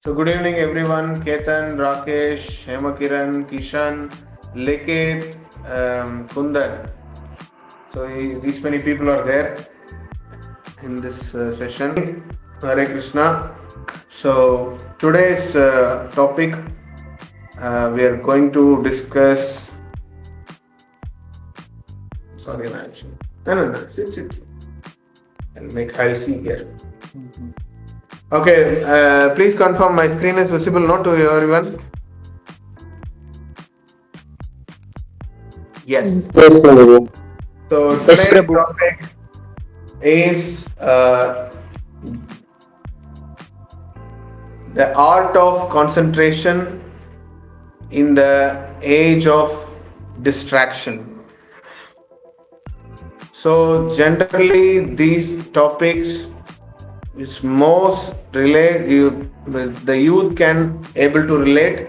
So good evening everyone. Ketan, Rakesh, Hemakiran, Kishan, Leketh, Kundan. So these many people are there in this session. Hare Krishna. So today's topic we are going to discuss. Sorry, no. Sit. I'll see here. Okay, please confirm my screen is visible, not to everyone. Yes. Yes, Prabhu. So Yes, today's Prabhu. topic is the art of concentration in the age of distraction. So generally these topics is most the youth can able to relate,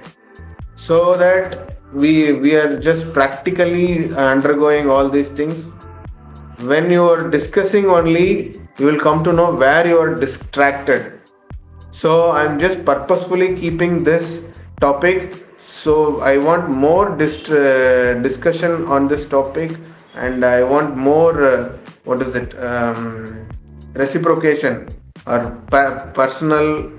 so that we are just practically undergoing all these things. When you are discussing only, you will come to know where you are distracted. So I'm just purposefully keeping this topic. So I want more discussion on this topic, and I want more reciprocation or personal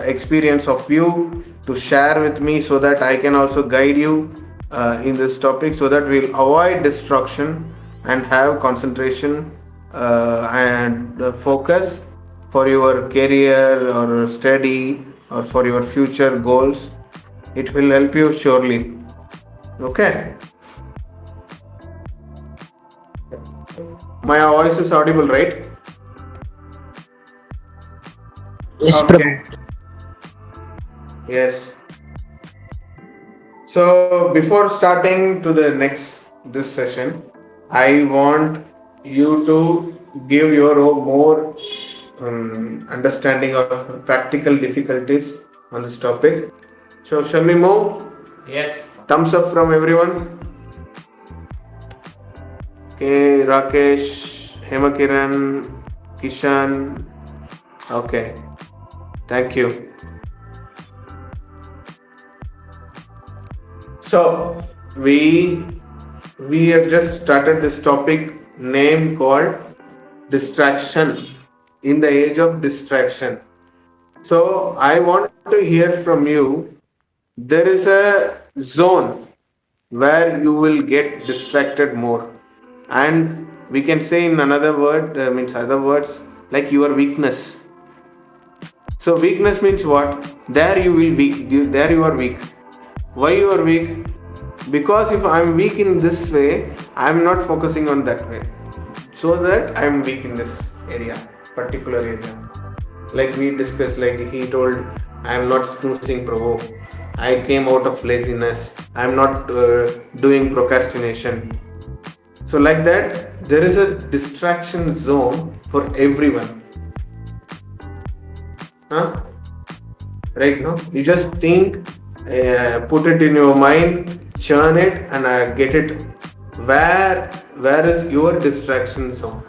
experience of you to share with me, so that I can also guide you in this topic, so that we'll avoid distraction and have concentration and focus for your career or study or for your future goals. It will help you surely. Okay. My voice is audible, right? Yes, Okay. Prabhu. Yes. So before starting to the next this session, I want you to give your own more understanding of practical difficulties on this topic. So shall we move? Yes. Thumbs up from everyone. Okay, Rakesh, Hemakiran, Kishan. Okay, thank you. So we have just started this topic name called distraction, in the age of distraction. So I want to hear from you. There is a zone where you will get distracted more, and we can say in another word means other words, like your weakness. So weakness means what? There you will weak. There you are weak. Why you are weak? Because if I am weak in this way, I am not focusing on that way. So that I am weak in this area, particular area. Like we discussed, like he told, I am not snoozing, Prabhu. I came out of laziness. I am not doing procrastination. So like that, there is a distraction zone for everyone. Huh? Right now, you just think, put it in your mind, churn it, and get it. Where is your distraction zone?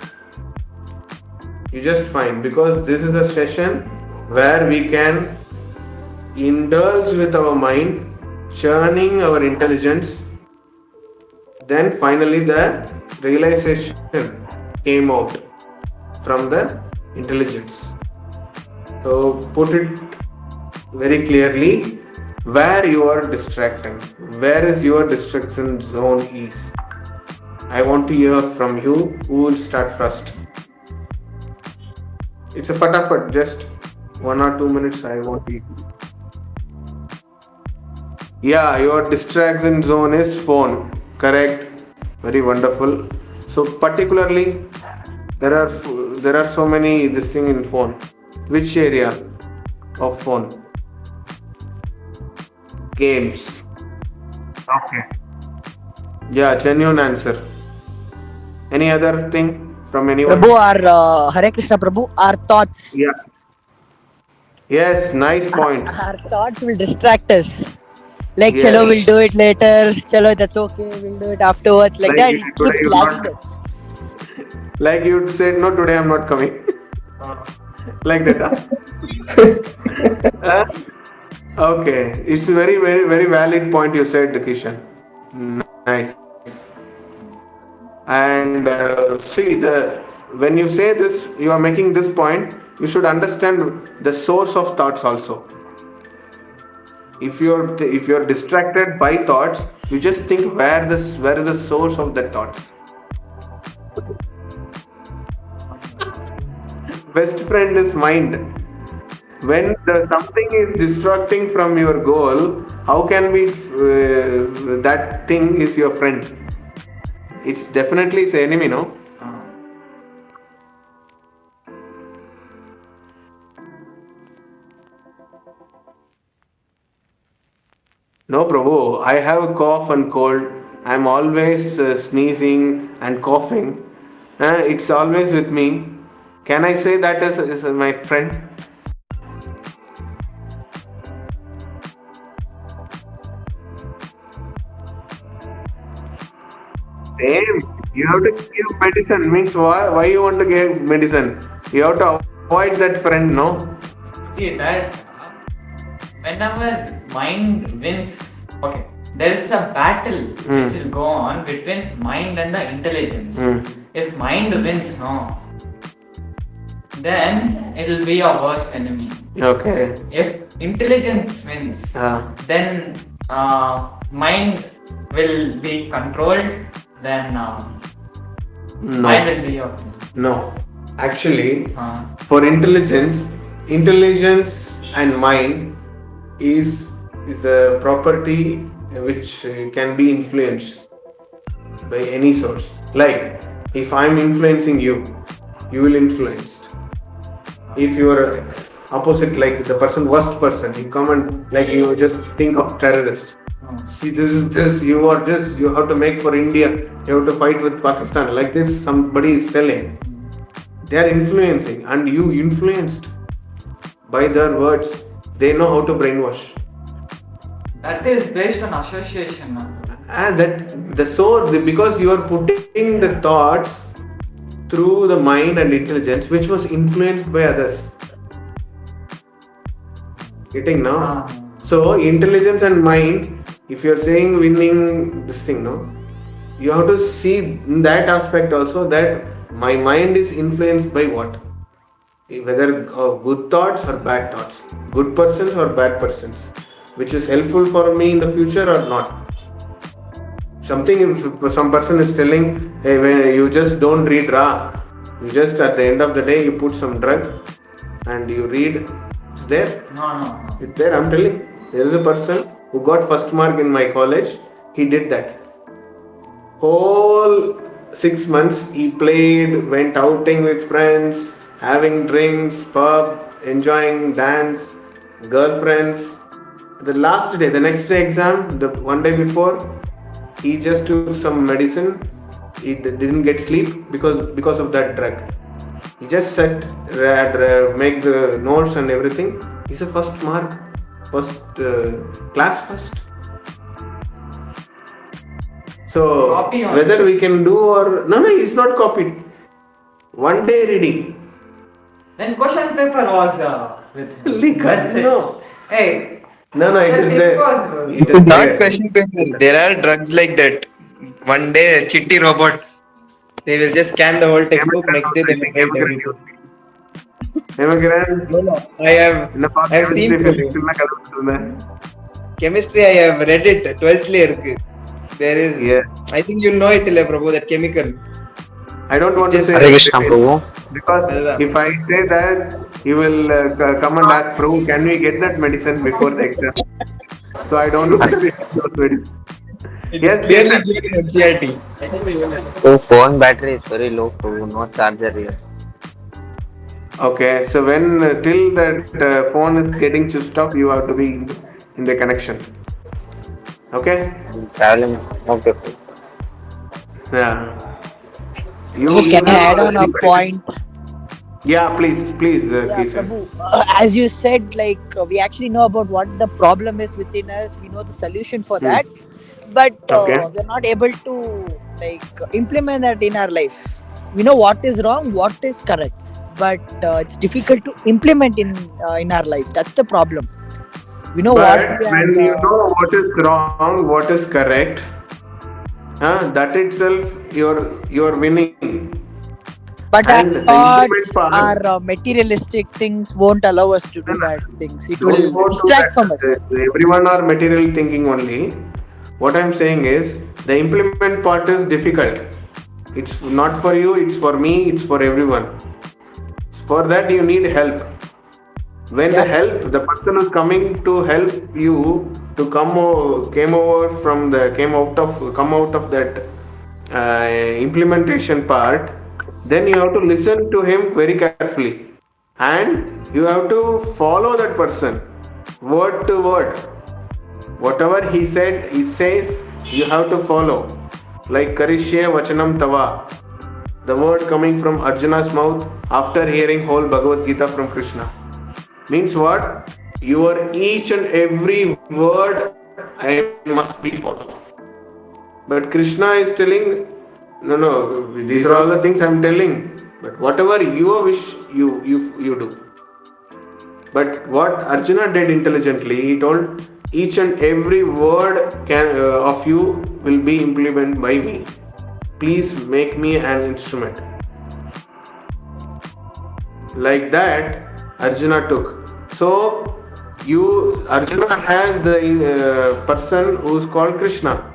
You just find, because this is a session where we can indulge with our mind, churning our intelligence. Then finally the realization came out from the intelligence. So put it very clearly, where you are distracting, where is your distraction zone is. I want to hear from you. Who will start first? It's a fatafat, just 1 or 2 minutes. I want to. Yeah, your distraction zone is phone. Correct. Very wonderful. So particularly, there are so many this thing in phone. Which area of phone? Games. Okay. Yeah, genuine answer. Any other thing from anyone? Prabhu, our Hare Krishna, Prabhu, our thoughts. Yeah. Yes, nice point. Our thoughts will distract us. Like, chalo, we'll Yes. do it later. Chalo, that's okay. We'll do it afterwards. Like Like that, it today keeps you lagging not, us. like you said, no, today I'm not coming. Like that, huh? Okay, it's a very, very, very valid point you said, Kishan. Nice. And see, when you say this, you are making this point. You should understand the source of thoughts also. If you're distracted by thoughts, you just think where is the source of the thoughts. Best friend is mind. When something is distracting from your goal, how can we that thing is your friend? It's definitely its enemy, no? No, Prabhu. I have a cough and cold. I'm always sneezing and coughing. It's always with me. Can I say that as my friend? Same. You have to give medicine. Means why you want to give medicine? You have to avoid that friend, no? See that whenever mind wins, okay, there is a battle which will go on between mind and the intelligence. If mind wins, no, then it will be your worst enemy. Okay. If intelligence wins, then mind will be controlled. Then mind will be your friend. No. Actually, for intelligence and mind is a property which can be influenced by any source. Like, if I'm influencing you, you will influenced. If you are opposite, like the worst person, you come and like you just think of terrorist. See, this is this. You have to make for India. You have to fight with Pakistan. Like this, somebody is telling. They are influencing, and you influenced by their words. They know how to brainwash. That is based on association. And that the source, because you are putting the thoughts through the mind and intelligence, which was influenced by others. Getting now? So intelligence and mind. If you're saying winning this thing, no, you have to see in that aspect also that my mind is influenced by what? Whether good thoughts or bad thoughts, good persons or bad persons, which is helpful for me in the future or not. Something if some person is telling, hey, when you just don't read Ra, you just at the end of the day you put some drug and you read. It's there. No. It's there. I'm telling. There is a person who got first mark in my college. He did that. Whole 6 months he played, went outing with friends, having drinks, pub, enjoying dance, girlfriends. The last day, the next day exam, the one day before, he just took some medicine. He didn't get sleep because of that drug. He just sat, make the notes and everything. He's a first mark, class first. So whether we can do or no, it's not copied. One day reading. Then question paper was with him. That's it. No. Hey. No, it is there. It is not question paper. There are drugs like that. One day, Chitti robot. They will just scan the whole textbook. Next day, they will write everything. No. I have seen chemistry. I have read it. 12th layer. There is. Yeah. I think you'll know it, Prabhu. That chemical. I don't want to say because if I say that, he will come and ask, Prabhu, can we get that medicine before the exam? So I don't want to take those medicines. Yes, clearly given in NCERT. So phone battery is very low, Prabhu. No charger here. Okay, so when till that phone is getting switched off, you have to be in the connection. Okay? Traveling. Okay. Yeah. Can I add on a point? Yeah, please. Prabhu, as you said, we actually know about what the problem is within us. We know the solution for that, but we're not able to implement that in our life. We know what is wrong, what is correct, but it's difficult to implement in our life. That's the problem. We know what But we are. when you know what is wrong, what is correct, that itself you're winning. But And our the implement thoughts, part, our materialistic things won't allow us to do that things. It don't will go to distract from that. us. Everyone are material thinking only. What I'm saying is the implement part is difficult. It's not for you, it's for me, it's for everyone. For that you need help. When the Yeah, help, the person who's coming to help you to came over from the come out of that implementation part, then you have to listen to him very carefully, and you have to follow that person word to word. Whatever he says, you have to follow. Like karishye vachanam tava, the word coming from Arjuna's mouth after hearing whole Bhagavad Gita from Krishna. Means what? Your each and every word I must be followed. But Krishna is telling, no, no, these are all the things I'm telling. But whatever you wish, you do. But what Arjuna did intelligently, he told each and every word of you will be implemented by me. Please make me an instrument. Like that, Arjuna took. So you Arjuna has the person who's called Krishna.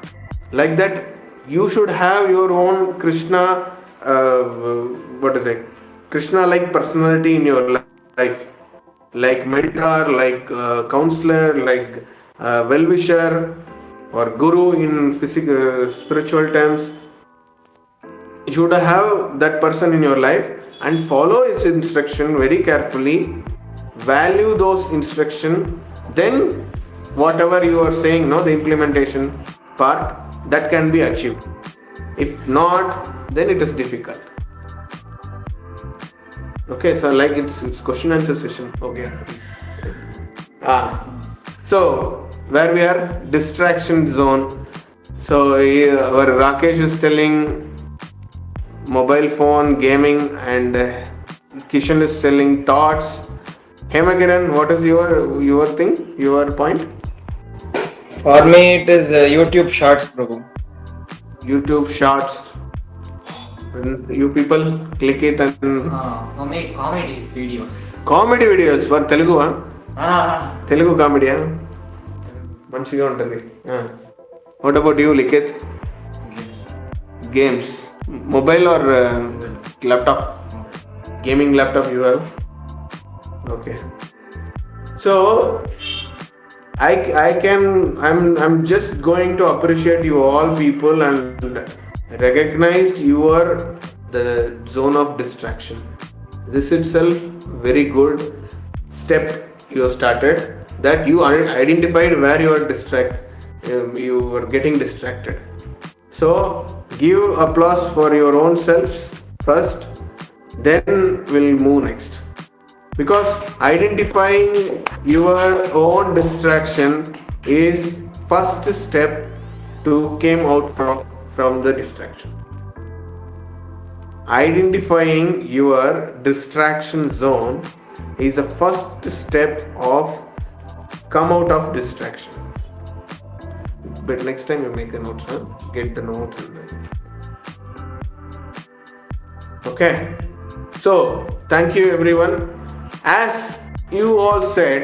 Like that, you should have your own Krishna, what is it, Krishna like personality in your life, like mentor, like counselor, like well-wisher, or guru in physical spiritual terms. You should have that person in your life and follow his instruction very carefully, value those instruction. Then whatever you are saying, no, the implementation part, that can be achieved. If not, then it is difficult. Okay, so like it's question answer session. Okay. So where we are, distraction zone. So our Rakesh is telling mobile phone, gaming, and Kishan is telling thoughts. Hemakiran, what is your thing, your point? For me, it is YouTube Shorts, Prabhu. YouTube Shorts. When you people click it and For me, comedy videos. comedy videos for Telugu, Telugu comedy, మంచిగా ఉంటుంది. What about you, Likith? Games. Mobile or laptop? Gaming laptop you have? Okay. So I'm just going to appreciate you all people and recognized your the zone of distraction. This itself very good step you started, that you identified where you are you were getting distracted. So give applause for your own selves first, then we'll move next. Because identifying your own distraction is first step to came out from the distraction. Identifying your distraction zone is the first step of come out of distraction. But next time you make a note, huh? Get the notes and then. Okay. So thank you everyone. As you all said,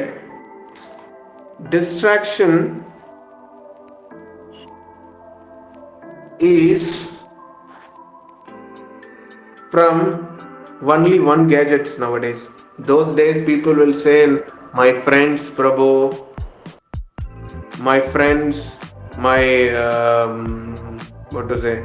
distraction is from only one gadgets nowadays. Those days people will say, my friends, Prabhu, my friends, my what to say,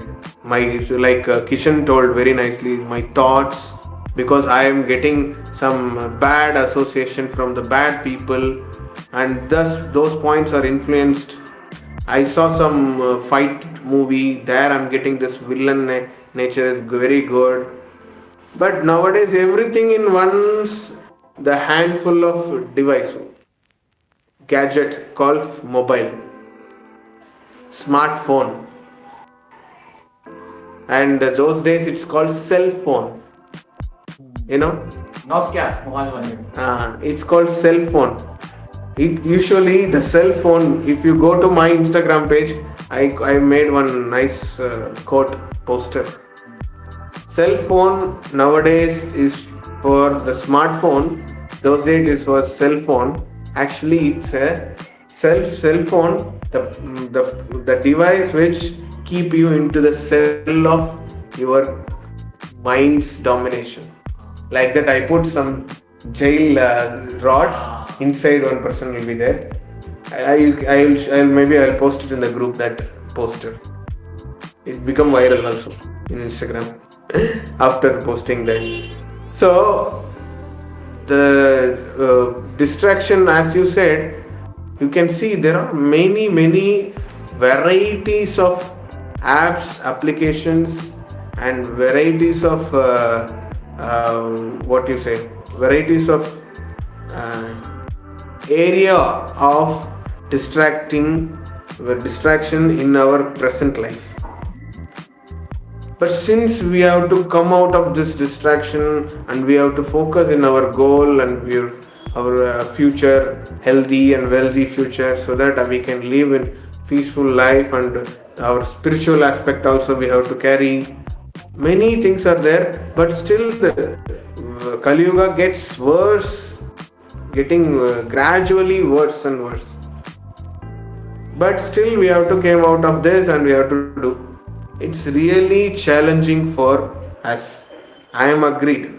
my, like Kishan told very nicely, my thoughts, because I am getting some bad association from the bad people, and thus those points are influenced. I saw some fight movie, there I'm getting this villain nature is very good. But nowadays everything in one's, the handful of device, gadget called mobile, smartphone, and those days it's called cell phone, you know. Nokia, small one. It's called cell phone. Usually the cell phone, if you go to my Instagram page, I made one nice quote poster. Cell phone nowadays is for the smartphone. Those days it was cell phone. Actually, it's a cell phone, the device which keep you into the cell of your mind's domination. Like that, I put some jail rods inside. One person will be there. I'll maybe I'll post it in the group, that poster. It become viral also in Instagram after posting that. So the distraction, as you said, you can see there are many varieties of apps, applications, and varieties of what you say, varieties of area of distraction in our present life. But since we have to come out of this distraction and we have to focus in our goal and our future, healthy and wealthy future, so that we can live in peaceful life, and our spiritual aspect also we have to carry. Many things are there, but still the Kali Yuga gets worse, getting gradually worse and worse. But still we have to come out of this and we have to do. It's really challenging for us. I am agreed.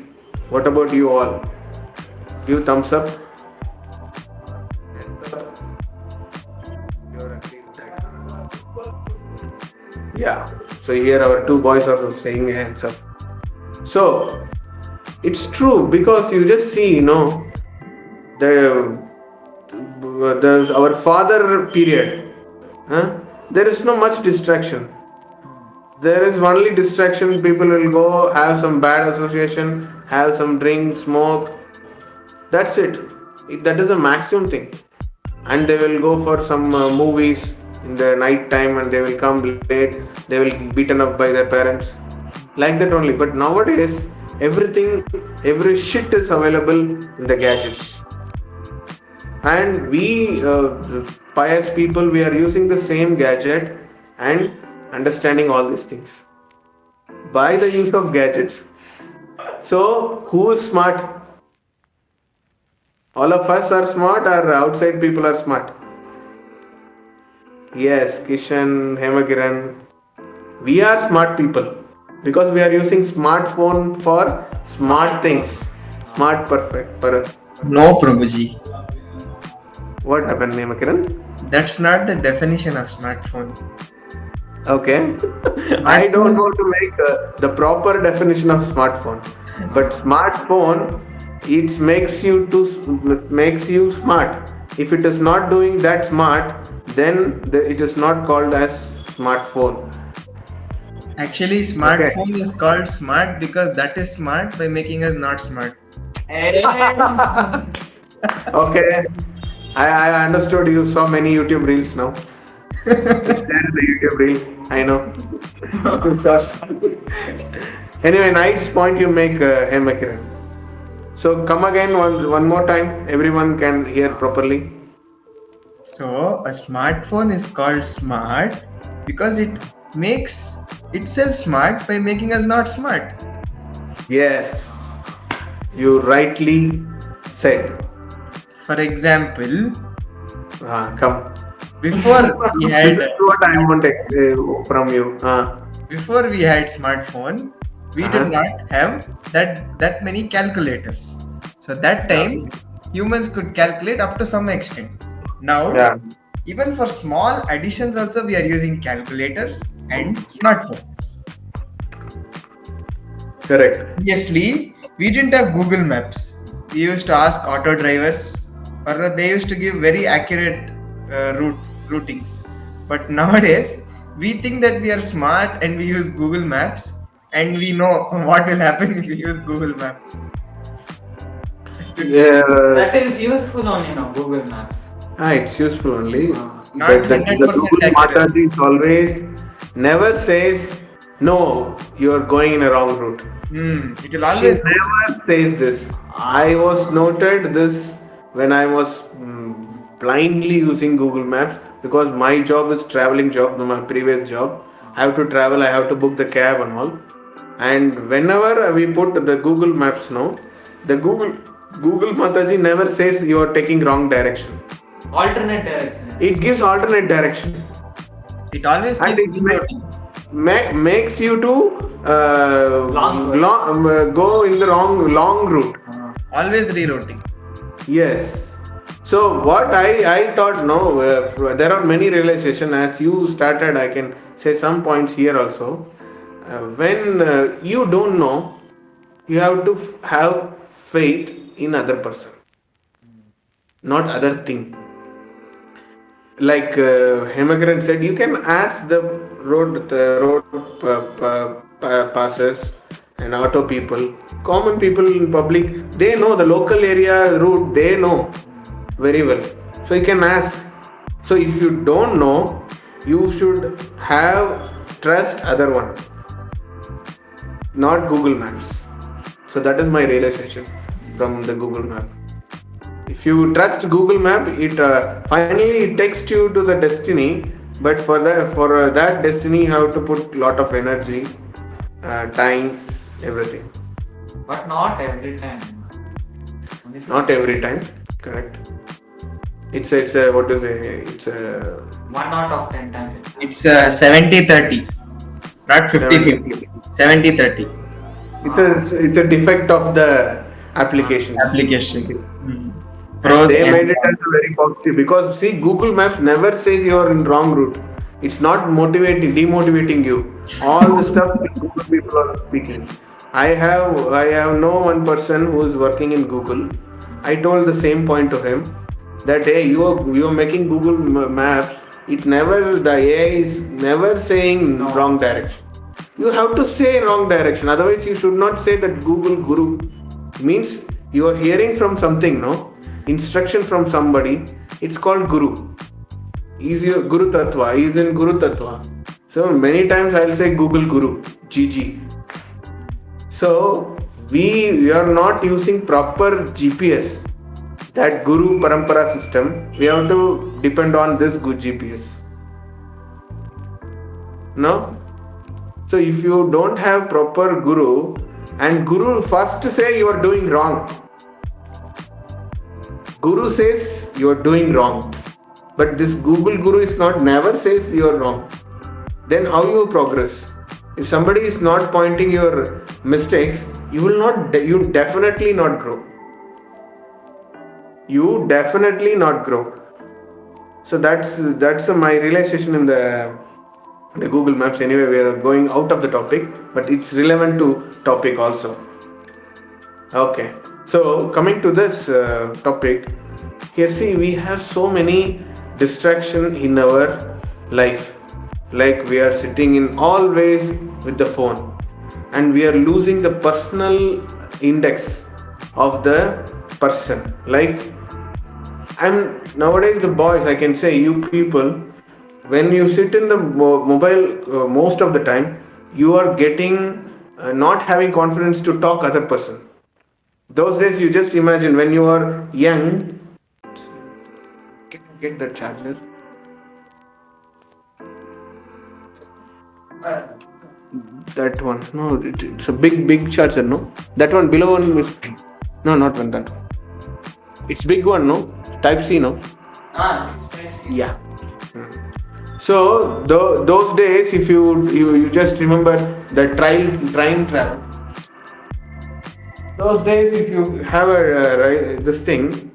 What about you all? Give thumbs up. You're agreed with that. Yeah. So here our two boys are saying hands up. So it's true, because you just see, the our father period. There is no much distraction. There is only distraction. People will go have some bad association, have some drink, smoke. That's it. That is the maximum thing. And they will go for some movies in the night time, and they will come late. They will be beaten up by their parents. Like that only. But nowadays, every shit is available in the gadgets. And we, pious people, we are using the same gadget and understanding all these things by the use of gadgets. So who is smart? All of us are smart, or outside people are smart? Yes, Kishan, Hemakiran, we are smart people because we are using smartphone for smart things. Smart perfect. No, Prabhuji. What happened, Hemakiran? That's not the definition of smartphone. Okay. I don't want to make the proper definition of smartphone, but smartphone, it makes you smart. If it is not doing that smart, then it is not called as smartphone. Actually, smartphone is called smart because that is smart by making us not smart. Okay. I understood. You saw many YouTube reels now. It's there in the YouTube reel. I know. Anyway, nice point you make, Hemakiran. So come again one more time. Everyone can hear properly. So a smartphone is called smart because it makes itself smart by making us not smart. Yes, you rightly said. For example, Come. before we had This is what I want from you. before we had smartphone, we did not have that many calculators. So that time humans could calculate up to some extent. Now, even for small additions also we are using calculators and smartphones. Correct. Previously, we didn't have Google Maps. We used to ask auto drivers, or they used to give very accurate routings. But nowadays, we think that we are smart and we use Google Maps, and we know what will happen if we use Google Maps. That is useful only now, Google Maps. It's useful only. Not But the 100% Google accurate. Mataji is always never says, no, you are going in a wrong route. It will She always never says this. I was noted this when I was blindly using Google Maps because my job is traveling job, my previous job. I have to travel, I have to book the cab and all. And whenever we put the Google Maps now, the Google Mataji never says you are taking wrong direction. Alternate direction. It gives alternate direction. It always And keeps it rerouting. makes you to go in the long route. Always rerouting. Yes. So what I thought, no, there are many realization. As you started, I can say some points here also. When you don't know, you have to have faith in other person, not other thing. Like Hemagaran said, you can ask the road passes and auto people, common people in public. They know the local area route. They know very well. So you can ask. So if you don't know, you should have trust other one, not Google Maps. So that is my realization from the Google Map. If you trust Google Map, it finally it takes you to the destiny. But for that destiny, you have to put lot of energy, time, everything. But not every time. Not every time, correct. It's a what to say? It's a 1 out of 10 times. It's 70-30, not 50-50. 70-30 it's a defect of the applications. application. And they made it as a very positive because see, Google Maps never says you are in wrong route. It's not demotivating you. All the stuff that Google people are speaking. I have no one person who is working in Google. I told the same point to him that hey, you are making Google Maps. The AI is never saying wrong direction. You have to say wrong direction. Otherwise, you should not say that Google Guru means you are hearing from something, no? Instruction from somebody. It's called Guru. Is your Guru Tattva? Is in Guru Tattva. So many times I'll say Google Guru, GG. So we are not using proper GPS. That Guru Parampara system. We have to depend on this good GPS. No? So if you don't have proper Guru, and Guru first say you are doing wrong. Guru says you are doing wrong. But this Google Guru is never says you are wrong. Then how you progress? If somebody is not pointing your mistakes, you definitely not grow. You definitely not grow. So that's my realization in the Google Maps. Anyway, we are going out of the topic, but it's relevant to topic also. Okay, so coming to this topic, here see we have so many distraction in our life. Like we are sitting in always with the phone, and we are losing the personal index of the person. Like nowadays the boys, I can say you people, when you sit in the mobile most of the time, you are getting not having confidence to talk other person. Those days you just imagine when you are young. Can you get the charger? That one. No, it's a big charger, no? That one below one is... No, not one, that one. It's big one, no? Type C, no? Yeah. So those days, if you just remember the train travel. Those days, if you have this thing,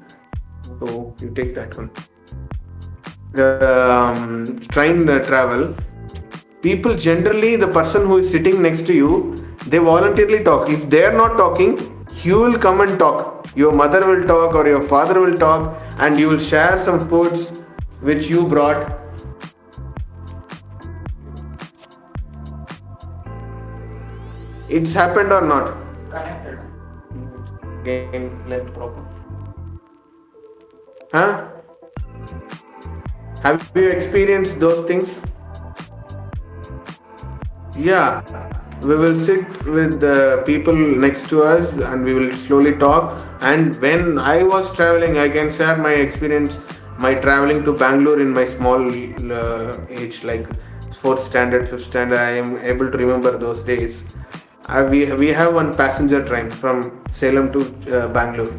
so you take that one. The train travel. People generally, the person who is sitting next to you, they voluntarily talk. If they are not talking, you will come and talk. Your mother will talk or your father will talk, and you will share some foods which you brought. It's happened or not? Connected. Game length proper. Huh? Have you experienced those things? Yeah, we will sit with the people next to us and we will slowly talk. And when I was traveling, I can share my experience. my traveling to Bangalore in my small age, like fourth standard, fifth standard. I am able to remember those days. We have one passenger train from Salem to Bangalore.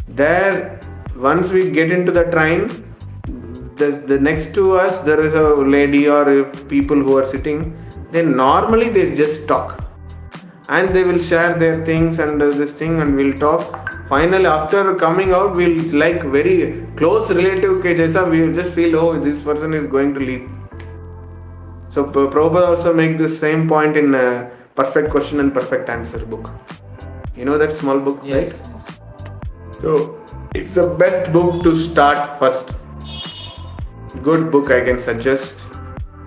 There, once we get into the train, the next to us there is a lady or people who are sitting. Then normally they just talk and they will share their things and this thing and we'll talk. Finally, after coming out, we'll like very close relative ke jaisa, we will just feel, oh, this person is going to leave. So Prabhupada also make the same point in Perfect Question and Perfect Answer book. You know that small book, Yes. right? Yes. So it's the best book to start first. Good book I can suggest.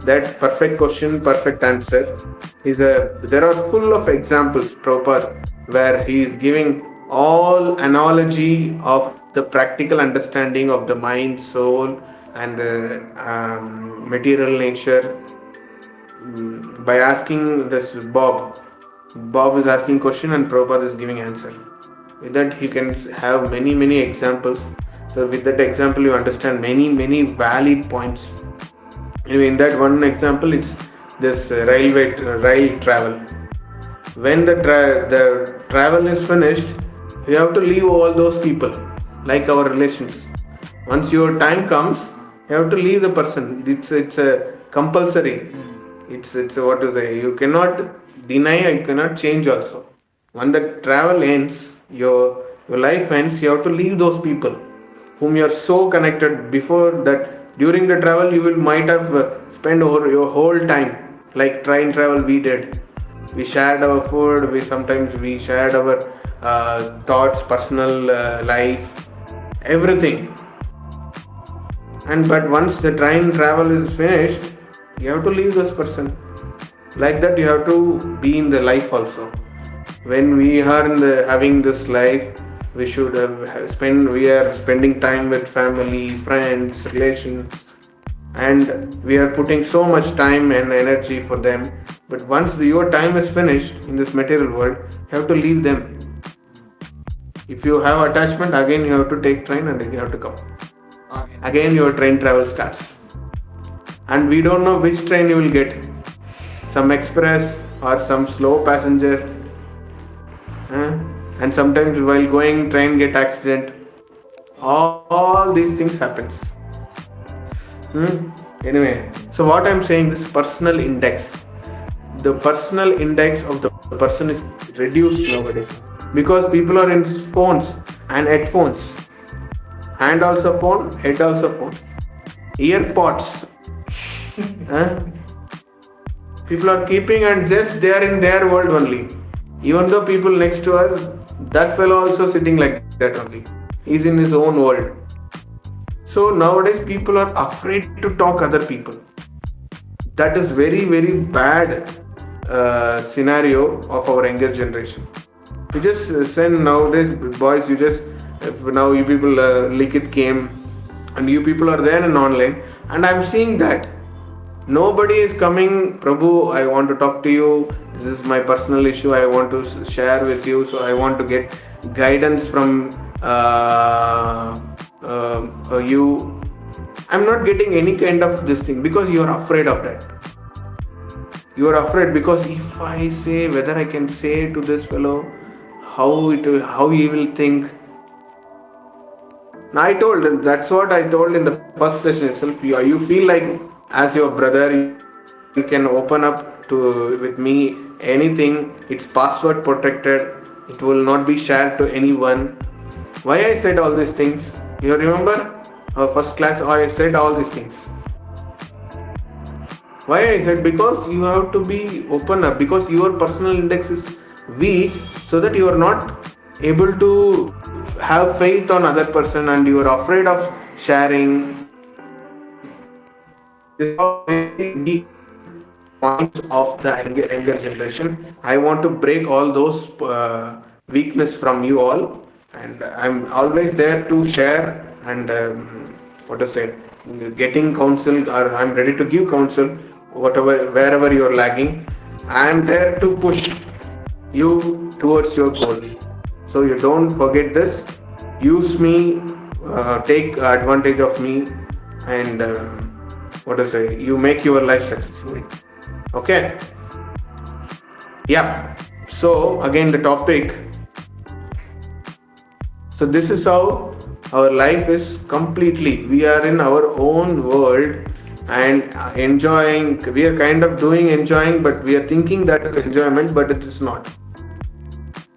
That Perfect Question, Perfect Answer is a. There are full of examples, Prabhupada, where he is giving all analogy of the practical understanding of the mind, soul, and the material nature by asking this Bob. Bob is asking question and Prabhupada is giving answer. With that he can have many examples. So with that example you understand many valid points. Anyway, in that one example, it's this rail travel. When the travel is finished, you have to leave all those people, like our relations. Once your time comes, you have to leave the person. It's a compulsory. It's what to say. You cannot deny. You cannot change also. When the travel ends, your life ends. You have to leave those people whom you are so connected before that. During the travel you will might have spent over your whole time, like train travel we did. We shared our food, we shared our thoughts, personal life, everything. And but once the train travel is finished, you have to leave this person. Like that you have to be in the life also. When we are in the having this life, we should we are spending time with family, friends, relations, and we are putting so much time and energy for them. But once your time is finished in this material world, you have to leave them. If you have attachment, again you have to take train and you have to come. Okay. Again your train travel starts. And we don't know which train you will get. Some express or some slow passenger. And sometimes while going train get accident. All these things happens. Anyway, so what I'm saying is personal index. The personal index of the person is reduced nowadays because people are in phones and headphones. Hand also phone, head also phone. Earpods. People are keeping and just they are in their world only. Even though people next to us, that fellow also sitting like that only. He's in his own world. So nowadays people are afraid to talk other people. That is very bad scenario of our younger generation. You just send nowadays boys. You just now you people Likit came, and you people are there and online, and I'm seeing that nobody is coming. Prabhu, I want to talk to you. This is my personal issue. I want to share with you. So I want to get guidance from you. I'm not getting any kind of this thing because you are afraid of that. You are afraid because if I say whether I can say to this fellow how he will think. Now I told, that's what I told in the first session itself. You feel like as your brother, you can open up to with me anything. It's password protected. It will not be shared to anyone. Why I said all these things? You remember our first class? I said all these things. Why I said? Because you have to be open up. Because your personal index is weak, so that you are not able to have faith on other person, and you are afraid of sharing. This is all very weak points of the younger generation. I want to break all those weakness from you all, and I'm always there to share and what to say, getting counsel, or I'm ready to give counsel whatever wherever you're lagging. I'm there to push you towards your goal. So you don't forget this. Use me take advantage of me, and what to say, you make your life successful. Okay. Yeah. So again, the topic. So this is how our life is completely. We are in our own world and enjoying. We are kind of doing enjoying, but we are thinking that is enjoyment, but it is not.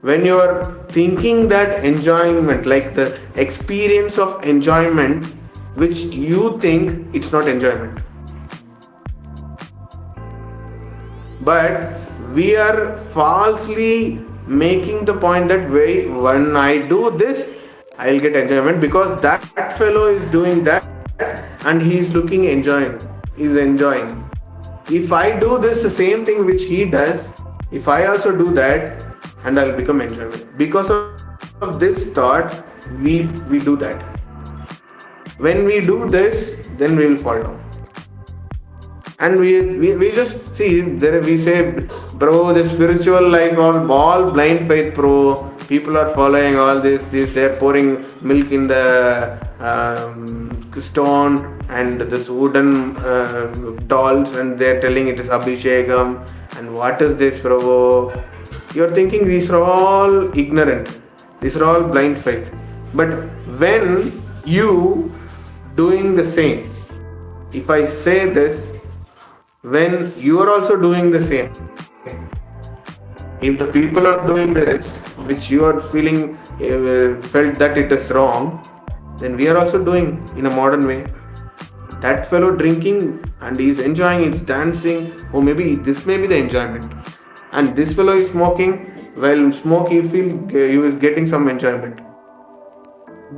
When you are thinking that enjoyment, like the experience of enjoyment, which you think it's not enjoyment, but we are falsely making the point that way when I do this I'll get enjoyment because that fellow is doing that and he is looking enjoying. If I do this the same thing which he does, if I also do that, and I'll become enjoyment. Because of this thought, we do that. When we do this, then we will fall down. And we just see there we say, bro, the spiritual life all blind faith, bro. People are following all this. They're pouring milk in the stone and this wooden dolls, and they're telling it is abhishekam. And what is this, bro? You're thinking these are all ignorant. These are all blind faith. But when you doing the same, if I say this, when you are also doing the same, if the people are doing this which you are feeling felt that it is wrong, then we are also doing in a modern way. That fellow drinking and he is enjoying, he's dancing, or maybe this may be the enjoyment, and this fellow is smoking, while smoke he feel he is getting some enjoyment.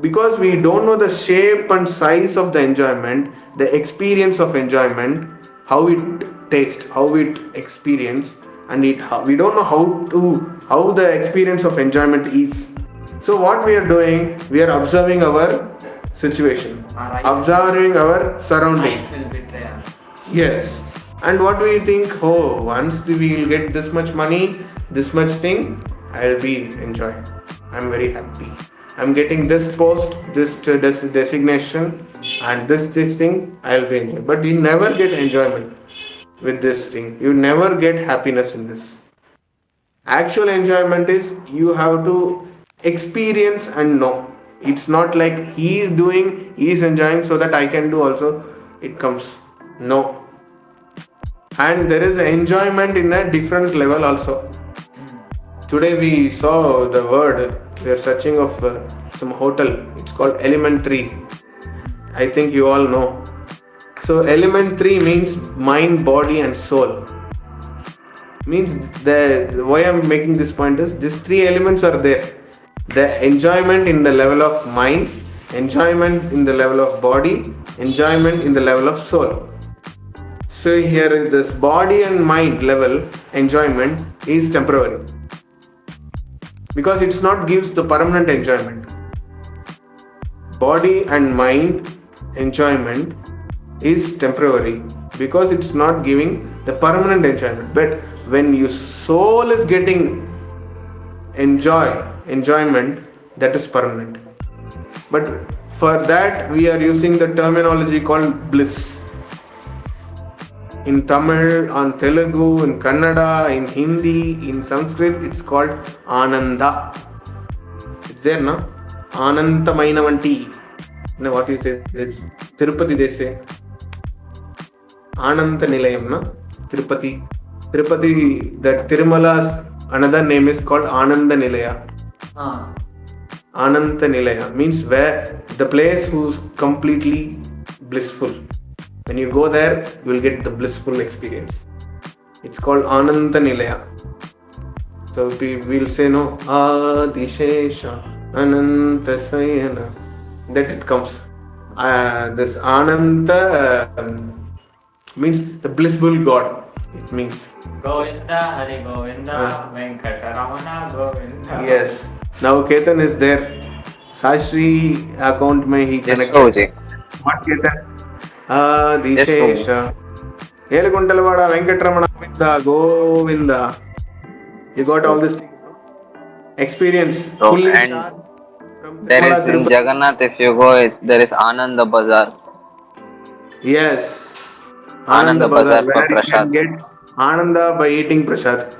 Because we don't know the shape and size of the enjoyment, the experience of enjoyment, how it tastes, how it experience, and we don't know how the experience of enjoyment is. So what we are doing, we are observing our situation, observing our surroundings. Eyes will betray us. Yes. And what do you think? Oh, once we will get this much money, this much thing, I'll be enjoying. I'm very happy. I'm getting this post, this designation, and this thing, I'll be enjoying. But you never get enjoyment with this thing. You never get happiness in this. Actual enjoyment is you have to experience and know. It's not like he is doing, he is enjoying, so that I can do also. It comes. No. And there is enjoyment in a different level also. Today we saw the word, we are searching of some hotel, it's called Element 3. I think you all know. So Element 3 means mind, body and soul. Means why I'm making this point is these three elements are there. The enjoyment in the level of mind, enjoyment in the level of body, enjoyment in the level of soul. So here this body and mind level enjoyment is temporary, because it's not gives the permanent enjoyment. Body and mind enjoyment is temporary because it's not giving the permanent enjoyment. But when your soul is getting enjoyment, that is permanent. But for that we are using the terminology called bliss. In Tamil, on Telugu, in Kannada, in Hindi, in Sanskrit, it's called Ananda. It's there, no? Anantamainavanti. No, what you say? It's Tirupati, they say. Ananta Nilayam, no? Tirupati. Tirupati, that Tirumala's another name is called Ananda Nilaya. Ananta Nilaya means where the place who's completely blissful. When you go there, you will get the blissful experience. It's called Ananta Nilaya. So we will say no, Adishesha Ananta Sayana. That it comes. This Ananta means the blissful God. It means. Govinda, Hari Govinda, Venkataramana Govinda. Yes. Now Ketan is there. Sashri account mein he Yes, connected. Prabhuji. What Ketan? Adishesha. Heliguntalvada Venkataramana Govinda. You got all this things. Experience. No, Fully and charged. From There Tirumala is in Tirupati. Jagannath, if you go, there is Ananda Bazaar. Yes, Ananda Ananda Bazar, Bazaar for where you can Prasad. get Ananda by eating prasad.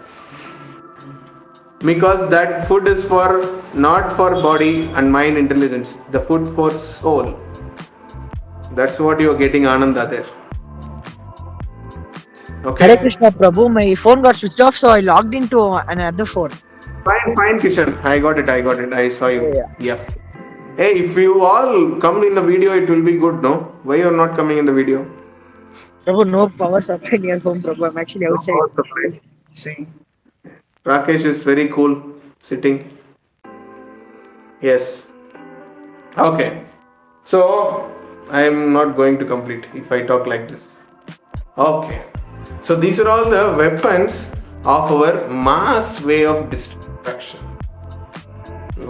Because that food is for not for body and mind intelligence, the food for soul. That's what you are getting Ananda there. Hare Okay. Krishna Prabhu, my phone got switched off, so I logged into another phone. Fine, Kishan. I got it. I saw you. Yeah. Yeah. Hey, if you all come in the video, it will be good, no? Why you're not coming in the video? Prabhu, no power supply near home, Prabhu. I'm actually No outside. power supply. See, Rakesh is very cool sitting. Yes. Okay. So I am not going to complete if I talk like this. Okay. So these are all the weapons of our mass way of distraction.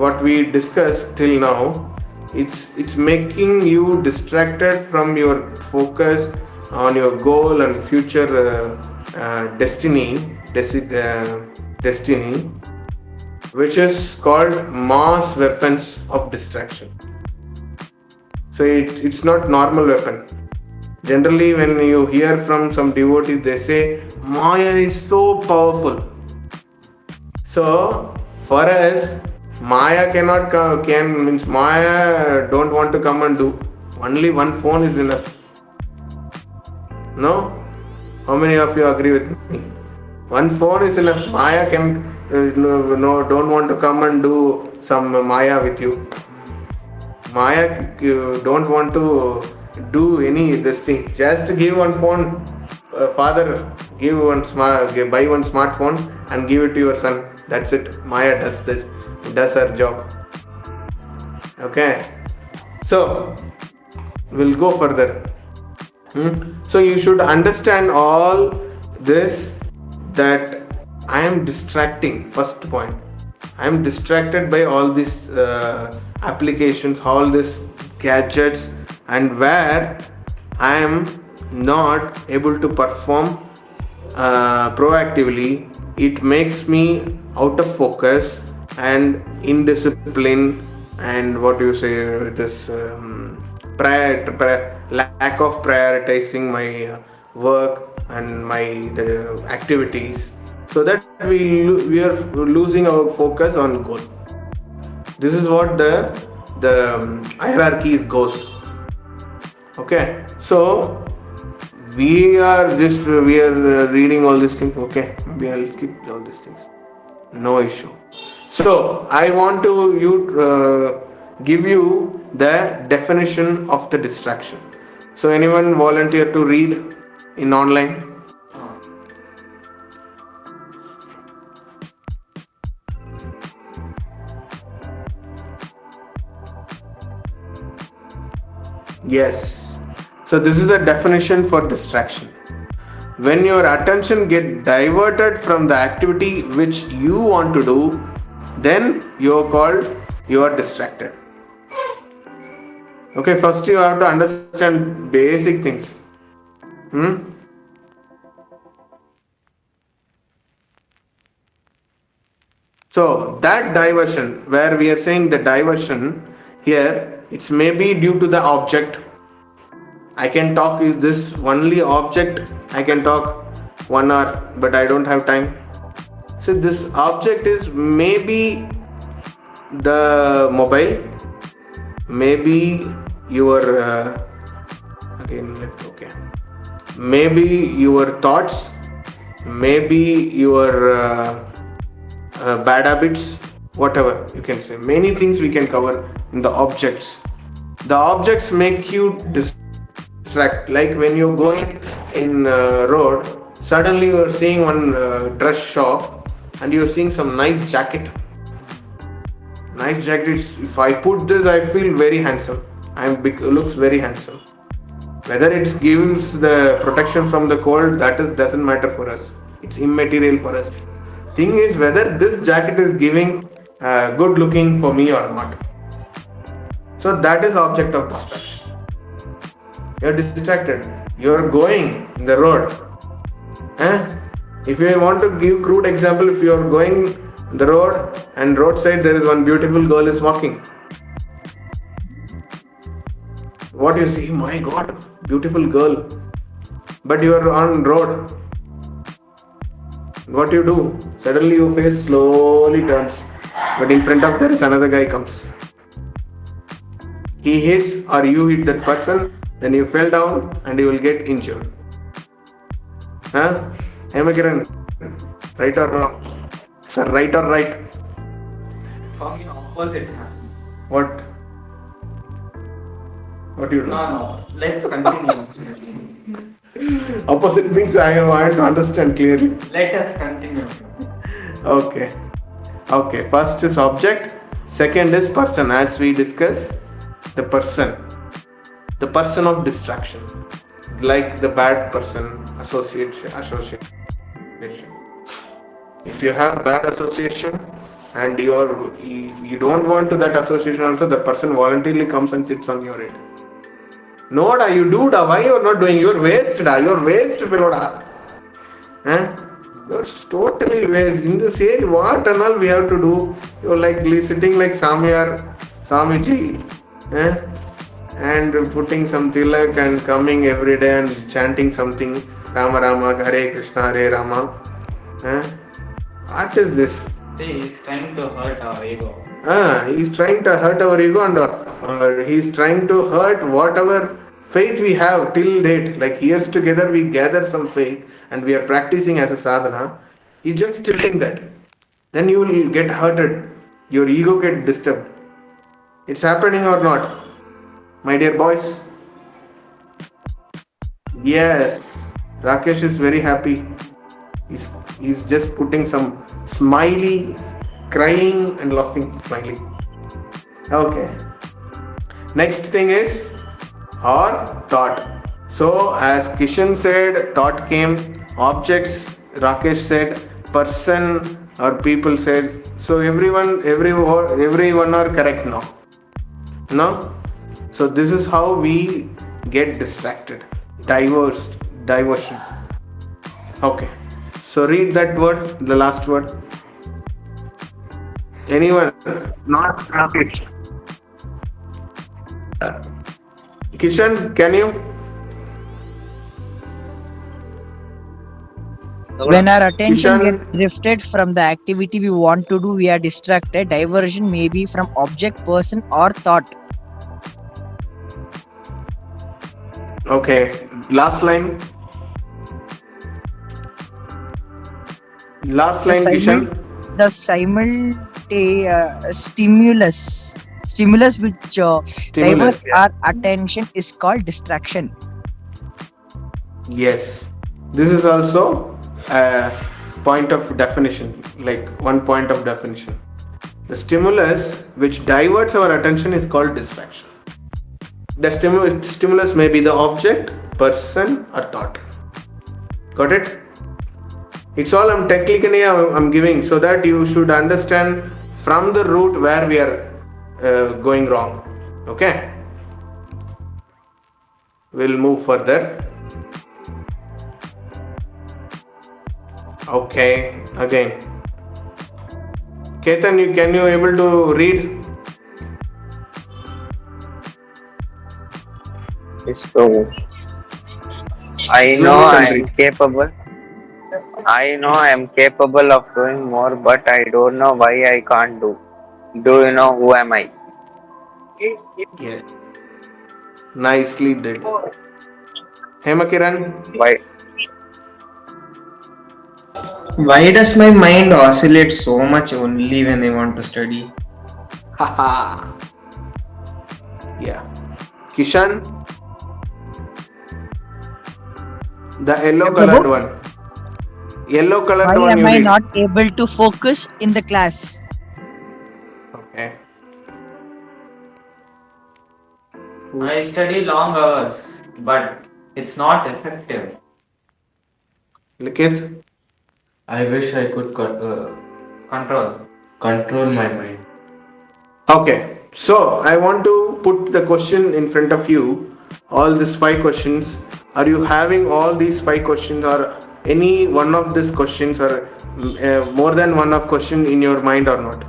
What we discussed till now, it's making you distracted from your focus on your goal and future destiny, which is called mass weapons of distraction. So it's not normal weapon. Generally, when you hear from some devotees, they say Maya is so powerful. So for us, Maya cannot come. Can means Maya don't want to come and do. Only one phone is enough. No? How many of you agree with me? One phone is enough. Maya can no don't want to come and do some Maya with you. Maya don't want to do any this thing. Just give one phone. Father, buy one smartphone and give it to your son. That's it. Maya does this. Does her job. Okay. So we'll go further. So you should understand all this, that I am distracting. First point, I am distracted by all these applications, all these gadgets, and where I am not able to perform proactively. It makes me out of focus and indiscipline, and what do you say, this lack of prioritizing my work and my activities, so that we are losing our focus on goal. This is what the hierarchy goes. Okay, so we are reading all these things. Okay, maybe I'll skip all these things, no issue. So I want to give you the definition of the distraction. So anyone volunteer to read in online? Yes. So this is a definition for distraction. When your attention get diverted from the activity which you want to do, then you are distracted. Okay, first you have to understand basic things. So that diversion, where we are saying the diversion here, it's maybe due to the object. I can talk is this only object. I can talk 1 hour, but I don't have time. So this object is maybe the mobile, maybe your okay, maybe your thoughts, maybe your bad habits, whatever you can say. Many things we can cover in the objects. The objects make you distract. Like when you're going in road, suddenly you are seeing one dress shop and you're seeing some nice jacket. Nice jackets. If I put this, I feel very handsome. Looks very handsome. Whether it gives the protection from the cold, doesn't matter for us. It's immaterial for us. Thing is whether this jacket is giving good looking for me or not. So that is object of distraction. You're distracted. You're going in the road. If you want to give crude example, if you're going the road and roadside there is one beautiful girl is walking. What you see? My God, beautiful girl. But you are on road. What you do? Suddenly your face slowly turns, but in front of there is another guy comes. He hits or you hit that person, then you fell down and you will get injured. Huh? Hemakiran, right or wrong? Sir, right or right? For me, opposite. What? What do you do? No. Let's continue. Opposite means I want to understand clearly. Let us continue. Okay. Okay. First is object. Second is person. As we discuss, the person. The person of distraction. Like the bad person, association. If you have bad association and you don't want to that association also, the person voluntarily comes and sits on your head. No da, you do da, why you are not doing? You are waste da, you are waste fellow da. You are totally waste. In this age, what and all we have to do? You are like sitting like Swamiji, and putting some tilak and coming every day and chanting something, Rama Rama, Hare Krishna, Hare Rama. What is this? See, he's trying to hurt our ego. He's trying to hurt our ego and he's trying to hurt whatever faith we have till date. Like years together we gather some faith and we are practicing as a sadhana. He's just telling that. Then you will get hurted. Your ego get disturbed. It's happening or not? My dear boys? Yes. Rakesh is very happy. He's just putting some smiley, crying and laughing, smiley. Okay. Next thing is or thought. So as Kishan said, thought came, objects, Rakesh said, person or people said. So everyone are correct now. No? So this is how we get distracted. Diversion. Okay. So read that word, the last word. Anyone? Not Rakesh. Kishan, can you? When our attention Kishan? gets drifted from the activity we want to do, we are distracted. Diversion may be from object, person, or thought. Okay. Last line. Last line, Kishan. The stimulus which diverts yeah. our attention is called distraction. Yes. This is also a point of definition, like one point of definition. The stimulus which diverts our attention is called distraction. The stimulus may be the object, person, or thought. Got it? It's all I'm giving so that you should understand from the root where we are going wrong. Okay? We'll move further. Okay, again. Ketan, can you able to read? So I know I am capable of doing more, but I don't know why I can't do. Do you know who am I? Yes. Nicely did. Hemakiran? Why does my mind oscillate so much only when I want to study? Haha. Yeah. Kishan? The yellow colored one. Yellow colored Why one. am I not able to focus in the class? Okay. I study long hours, but it's not effective. Likith? I wish I could control my mind. Okay. So I want to put the question in front of you. All these 5 questions. Are you having all these 5 questions or any one of these questions or more than one of question in your mind or not?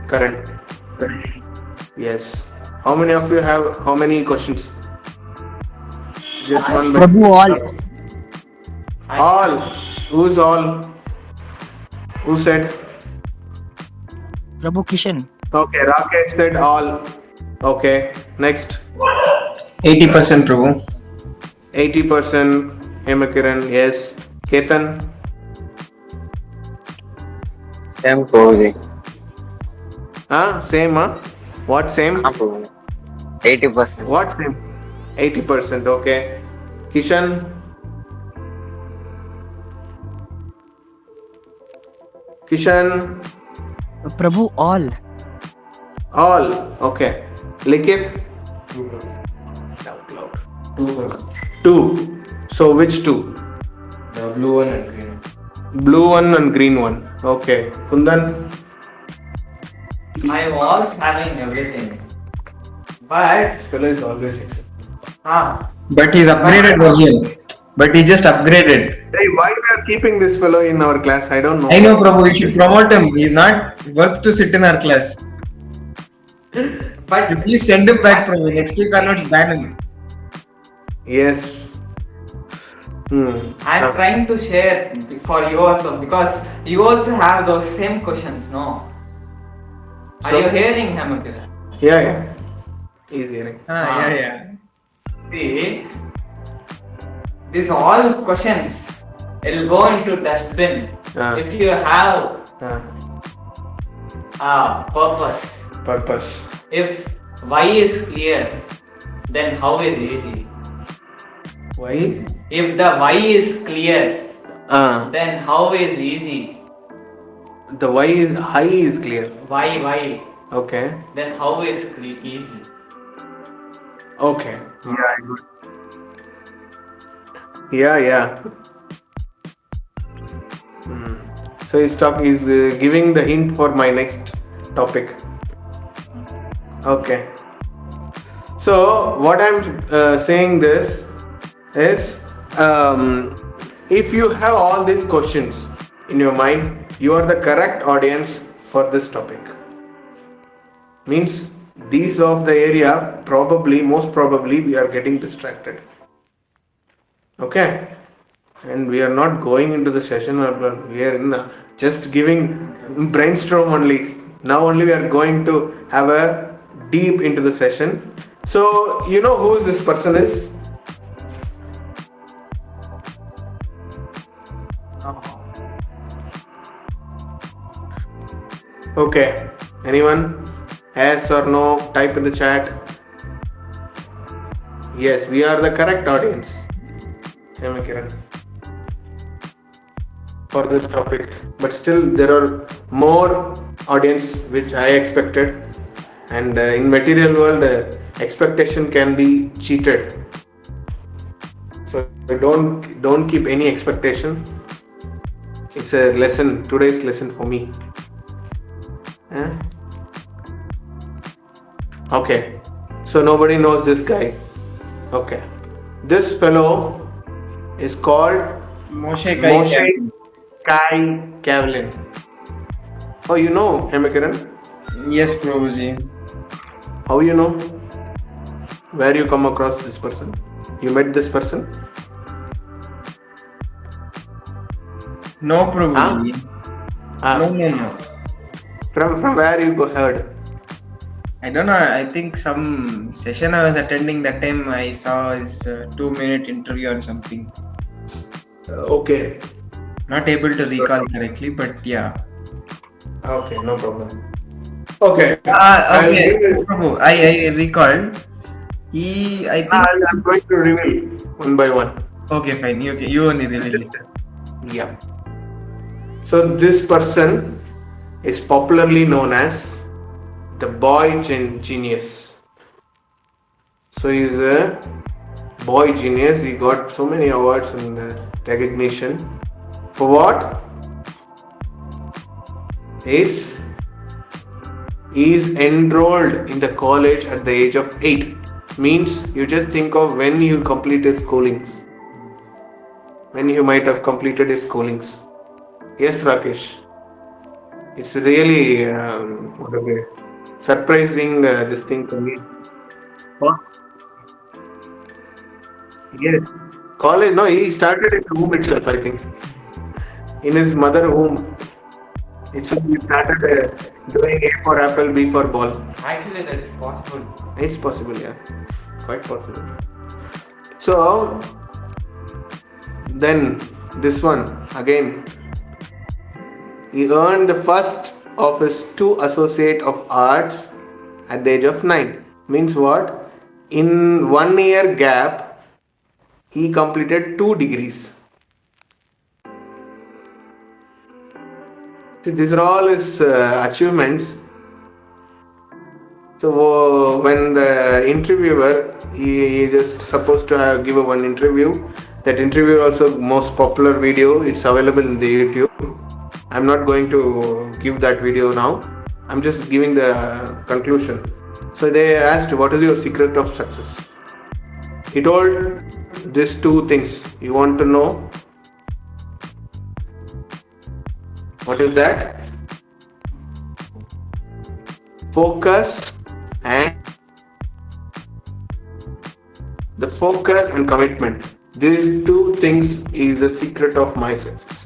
Current. Yes. How many of you have how many questions? Just one by Prabhu, all. all. Who's all? Who said? Prabhu Kishan. Okay, Rakesh said all. Okay, next. 80% Prabhu. 80%. Hemakiran, yes. Ketan, Same Prabhuji. same, What same? हाँ Prabhu. 80%. What same? 80%, okay. Kishan, Kishan, Prabhu, all. all, okay. Likith, Out loud. 2%. 2. So which 2? The blue one and green one. Blue one and green one. Okay. Kundan, I was having everything, but This fellow is always exception. But he's upgraded version. But he just upgraded. hey, why we are keeping this fellow in our class? I don't know. I know, Prabhu. You should promote him. He's not worth to sit in our class. but You please send him back, Prabhu. Next week onwards, ban him. Yes. I'm trying to share for you also because you also have those same questions, no? Are So- you hearing, Hamakira? Yeah. He's hearing. Yeah. See, these all questions will go into dustbin Ah. if you have Ah, purpose. purpose. If why is clear, then how is easy? Why? If the why is clear, Ah, then how is easy? the why is high is clear. Why? Okay. Then how is easy? Okay. Yeah, good. Yeah. So he's giving the hint for my next topic. Okay. So what I'm saying this is, if you have all these questions in your mind, you are the correct audience for this topic. Means these of the area most probably we are getting distracted. Okay, and we are not going into the session, or we are in just giving brainstorm only. Now only we are going to have a deep into the session. So you know who this person is? Okay, anyone? Yes or no? Type in the chat. Yes, we are the correct audience. Am I Kiran? For this topic, but still there are more audience which I expected, and in material world expectation can be cheated. So don't keep any expectation. It's a lesson, today's lesson for me. Okay, so nobody knows this guy. Okay, this fellow is called Moshe Kai Kavlin. Oh, you know Hemakiran? Yes, Prabhuji. How you know? Where you come across this person? You met this person? No, Prabhuji. Ah, No. From where you heard? I don't know. I think some session I was attending that time I saw his 2-minute interview or something. Okay. Not able to recall correctly, but yeah. Okay, no problem. Okay. Okay. Prabhu, I recalled. I think. I'm going to reveal one by one. Okay, fine. You only reveal it. Yeah. So this person is popularly known as the boy genius. So he's a boy genius. He got so many awards and recognition. For what? He's enrolled in the college at the age of 8. Means you just think of when you complete his schoolings. When you might have completed his schoolings. Yes, Rakesh. It's really surprising this thing to me. Co- Yes. College, no, he started in home itself, I think. In his mother home. Itself, he started doing A for apple, B for ball. Actually, that is possible. It's possible, yeah. Quite possible. So, then this one, again, he earned the first of his two associate of arts at the age of 9. Means what? In 1 year gap, he completed 2 degrees. See, these are all his achievements. So when the interviewer, he just supposed to have give a one interview. That interview also most popular video. It's available in the YouTube. I'm not going to give that video now. I'm just giving the conclusion. So they asked, "What is your secret of success?" He told these two things. You want to know what is that? Focus and the focus and commitment. These two things is the secret of my success.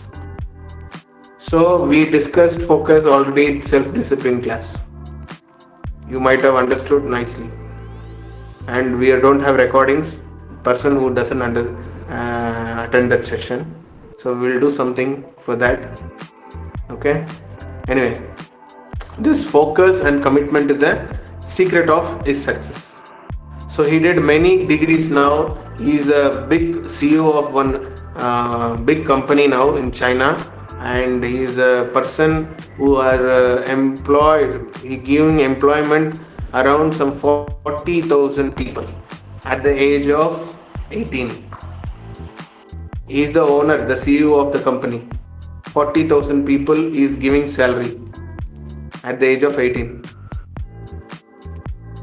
So we discussed focus already in self-discipline class. You might have understood nicely. And we don't have recordings. Person who doesn't attend that session. So we'll do something for that. Okay. Anyway, this focus and commitment is the secret of his success. So he did many degrees now. He is a big CEO of one big company now in China, and he is a person who are employed. He giving employment around some 40,000 people at the age of 18. He is the owner, the CEO of the company. 40,000 people is giving salary at the age of 18.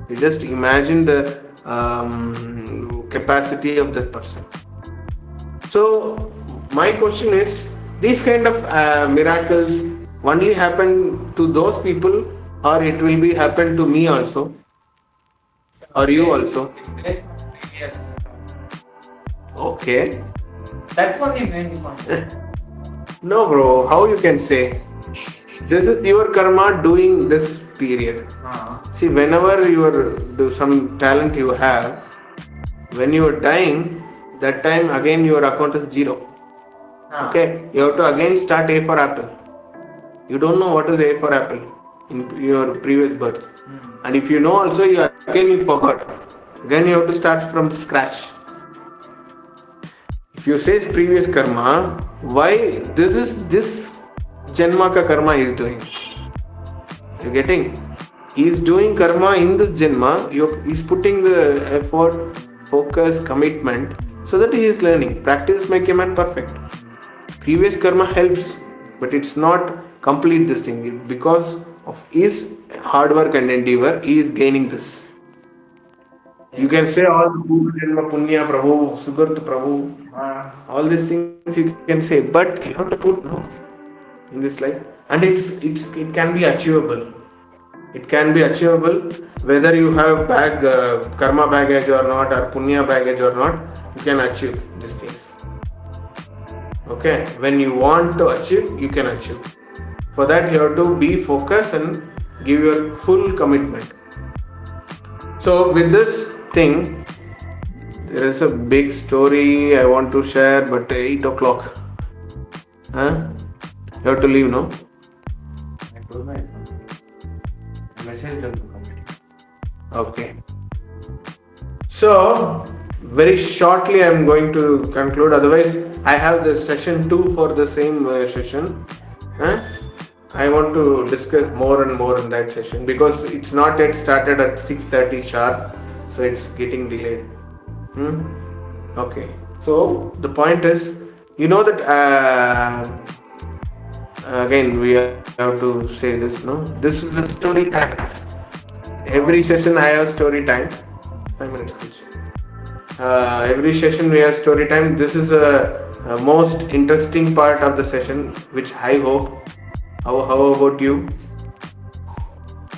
You just imagine the capacity of that person. So my question is, these kind of miracles only happen to those people, or it will be happen to me also, or you also? It's based on previous. Okay. That's not the main point. No, bro. How you can say? This is your karma doing this period. See, whenever you do some talent you have, when you are dying, that time again your account is zero. Okay, you have to again start A for apple. You don't know what is A for apple in your previous birth, and if you know also, you forgot. Again you have to start from scratch. If you say previous karma, why this Janma ka karma he is doing? You getting? He is doing karma in this Janma. He is putting the effort, focus, commitment, so that he is learning. Practice make a man perfect. Previous karma helps, but it's not complete this thing. Because of his hard work and endeavor, he is gaining this. You can say all the Janma Punya Prabhu, Sugart Prabhu, all these things you can say, but you have to put no in this life, and it can be achievable. It can be achievable whether you have karma baggage or not, or punya baggage or not. You can achieve these things. Okay, when you want to achieve, you can achieve. For that, you have to be focused and give your full commitment. So with this thing, there is a big story I want to share, but 8 o'clock. You have to leave, no? I told my son. I messaged them to come. Okay. So, very shortly I am going to conclude. Otherwise, I have the session 2 for the same session. I want to discuss more and more in that session because it's not yet started at 6:30 sharp. So, it's getting delayed. Okay. So, the point is, you know that again we have to say this, no? This is a story time. Every session I have story time. 5 minutes please. Every session we have story time. This is a most interesting part of the session, which I hope. How about you?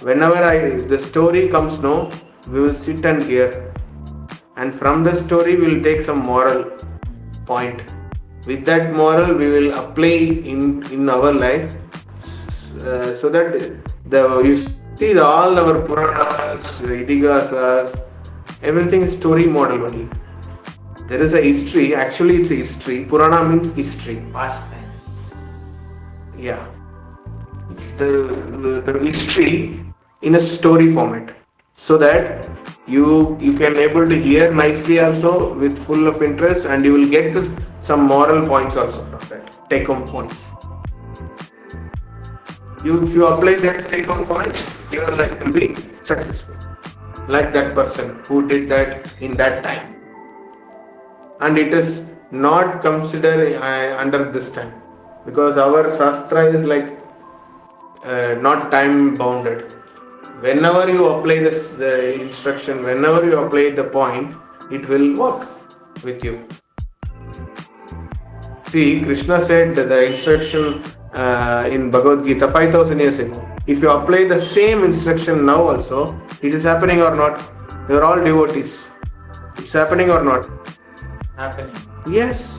Whenever the story comes, no, We will sit and hear, and from the story we will take some moral point. With that moral, we will apply in our life, so that the you see all our Puranas, Itihasas, everything is story model only. There is a history. Actually, it's a history. Purana means history. Past time. Yeah, the history in a story format, so that you can able to hear nicely also with full of interest, and you will get some moral points also from that, take home points. If you apply that take home points, your life will be successful, like that person who did that in that time. And it is not considered under this time, because our shastra is like not time bounded. Whenever you apply the instruction, whenever you apply the point, it will work with you. See, Krishna said the instruction in Bhagavad Gita 5000 years ago. If you apply the same instruction now also, it is happening or not? They are all devotees. It's happening or not? Happening. Yes.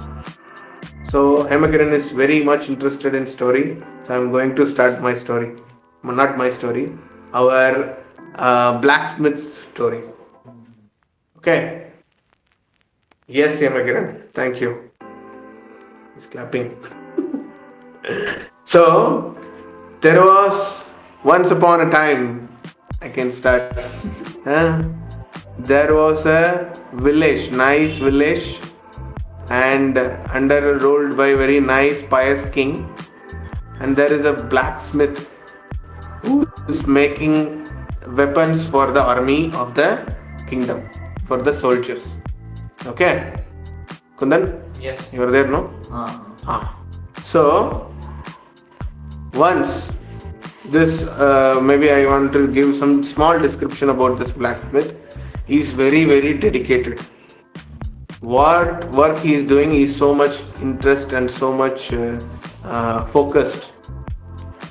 So Hemakiran is very much interested in story. So I am going to start my story. Not my story. Our blacksmith story. Okay. Yes, Hemakiran. Thank you. He's clapping. So there was once upon a time. I can start. There was a village, nice village, and under ruled by very nice pious king. And there is a blacksmith who is making weapons for the army of the kingdom, for the soldiers. Okay, Kundan? Yes. You are there, no? So once this, maybe I want to give some small description about this blacksmith. He is very, very dedicated. What work he is doing is so much interest and so much focused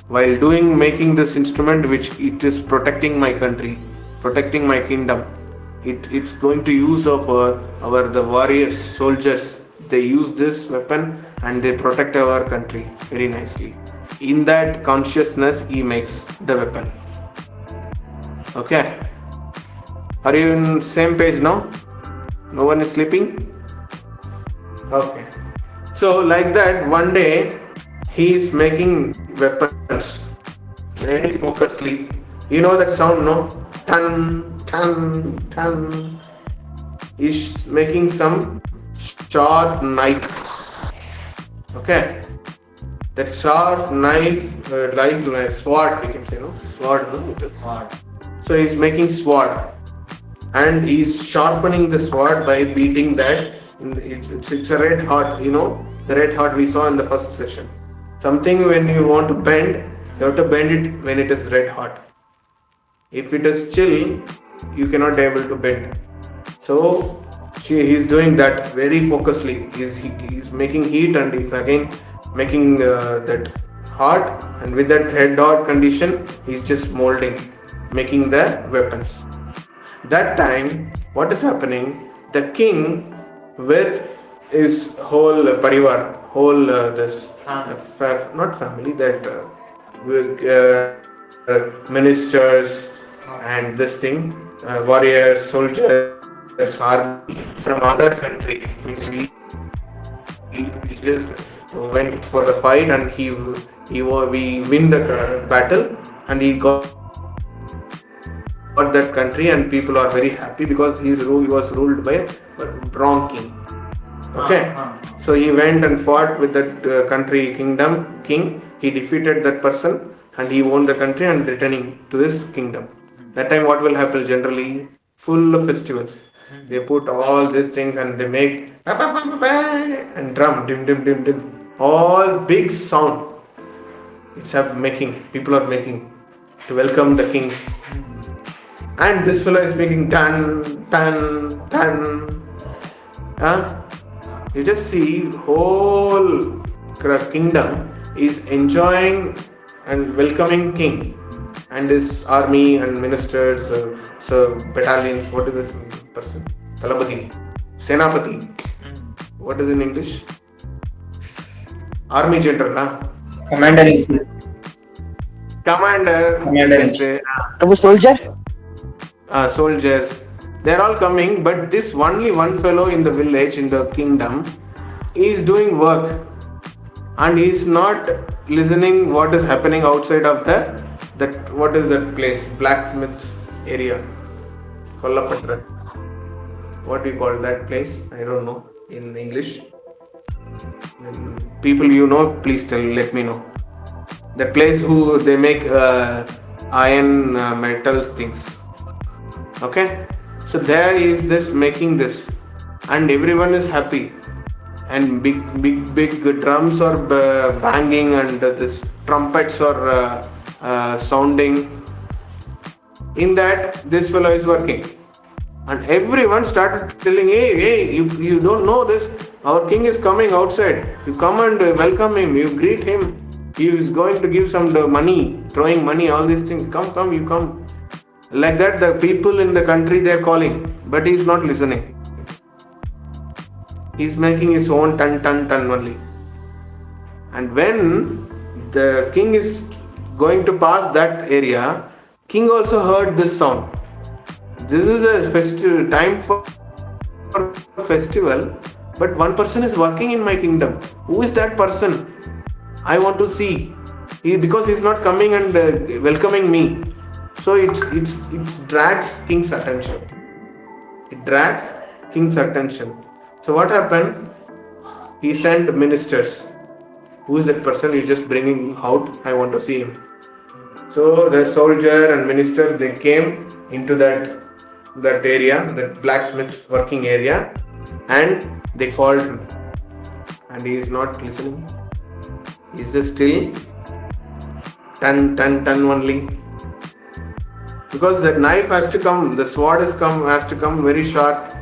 while making this instrument, which it is protecting my country, protecting my kingdom. It's going to use of the warriors, soldiers. They use this weapon and they protect our country very nicely. In that consciousness, he makes the weapon. Okay. Are you in same page now? No one is sleeping? Okay. So like that, one day he is making weapons very focusedly. You know that sound, no? Tan, tan, tan. He's making some sharp knife. Okay. That sharp knife, like sword, we can say, no? Sword, no? Sword. So he's making sword. And he's sharpening the sword by beating that. It's a red hot, you know, the red hot we saw in the first session. Something when you want to bend, you have to bend it when it is red hot. If it is chill, you cannot be able to bend. So he's doing that very focusedly. He's making heat and he's again making that hot, and with that red hot condition, he's just molding, making the weapons. That time, what is happening? The king with his whole parivar, whole this not family, that ministers and this thing, warriors, soldiers, army from other country. He just went for the fight and we win the battle, and he got that country, and people are very happy because he was ruled by a wrong king. Okay, so he went and fought with that country king. He defeated that person and he won the country and returning to his kingdom. That time what will happen generally? Full of festivals. They put all these things and they make and drum, dim dim dim dim, all big sound. People are making to welcome the king. And this fellow is making tan, tan, tan. You just see whole kingdom is enjoying and welcoming king and his army and ministers, So battalions. What is that person? Talabadi, Senapati. What is in English? Army general, huh? Commander in chief. Commander. You Commander can in chief. say To a soldier? soldiers. They're all coming, but this only one fellow in the village in the kingdom is doing work, and he's not listening what is happening outside of the that what is that place blacksmith area Kollapatra. What do you call that place? I don't know in English. People you know, please tell. Let me know. That place who they make iron metals things. Okay, so there is this making this, and everyone is happy, and big drums are banging, and this trumpets are sounding. In that, this fellow is working, and everyone started telling, hey, you don't know this, our king is coming outside, you come and welcome him, you greet him, he is going to give some money, throwing money, all these things, come, you come. Like that, the people in the country, they are calling, but he is not listening. He is making his own ton only. And when the king is going to pass that area, king also heard this sound. This is a time for festival, but one person is working in my kingdom. Who is that person? I want to see. Because he's not coming and welcoming me. So it drags king's attention. It drags king's attention. So what happened? He sent ministers. Who is that person? He's just bringing out. I want to see him. So the soldier and minister, they came into that area, that blacksmith working area, and they called him. And he is not listening. He is just still ton only. Because the knife has to come, the sword has to come very sharp.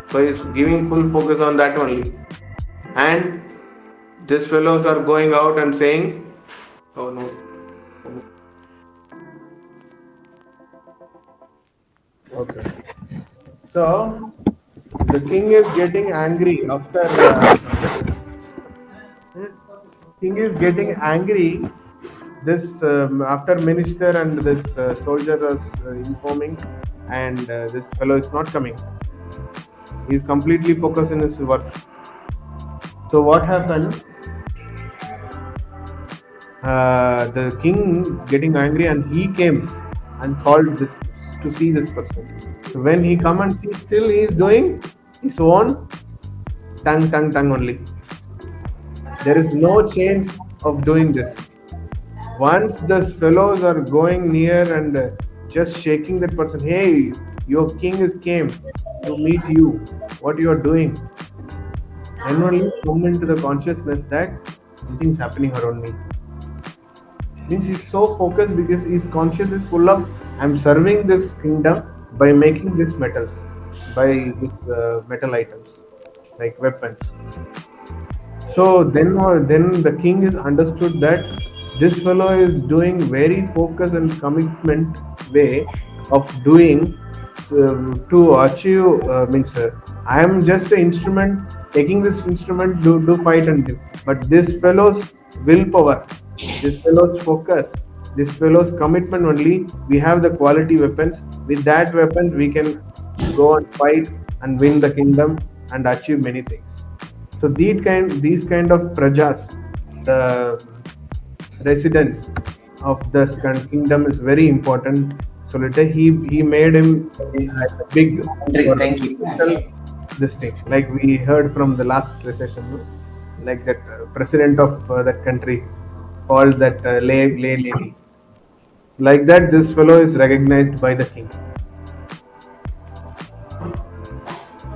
So he's giving full focus on that only. And these fellows are going out and saying, oh no. Okay. So the king is getting angry after king is getting angry. This after minister and this soldier is informing, and this fellow is not coming. He is completely focused in his work. So what happened? The king getting angry, and he came and called this to see this person. So when he come and see, still he is doing his own tongue only. There is no change of doing this. Once the fellows are going near and just shaking that person, hey, your king is came to meet you. What you are doing? Then only come into the consciousness that something's happening around me. Means he's so focused because his conscious is full of, I'm serving this kingdom by making these metals, by these metal items like weapons. So then the king is understood that this fellow is doing very focused and commitment way of doing to achieve. I am just an instrument, taking this instrument to fight and do. But this fellow's willpower, this fellow's focus, this fellow's commitment only, we have the quality weapons. With that weapons, we can go and fight and win the kingdom and achieve many things. So these kind of prajas, the residents of the kingdom, is very important. So later he made him a big Thank you. this thing, like we heard from the last session, like that president of that country called that lay lady. Like that, this fellow is recognized by the king.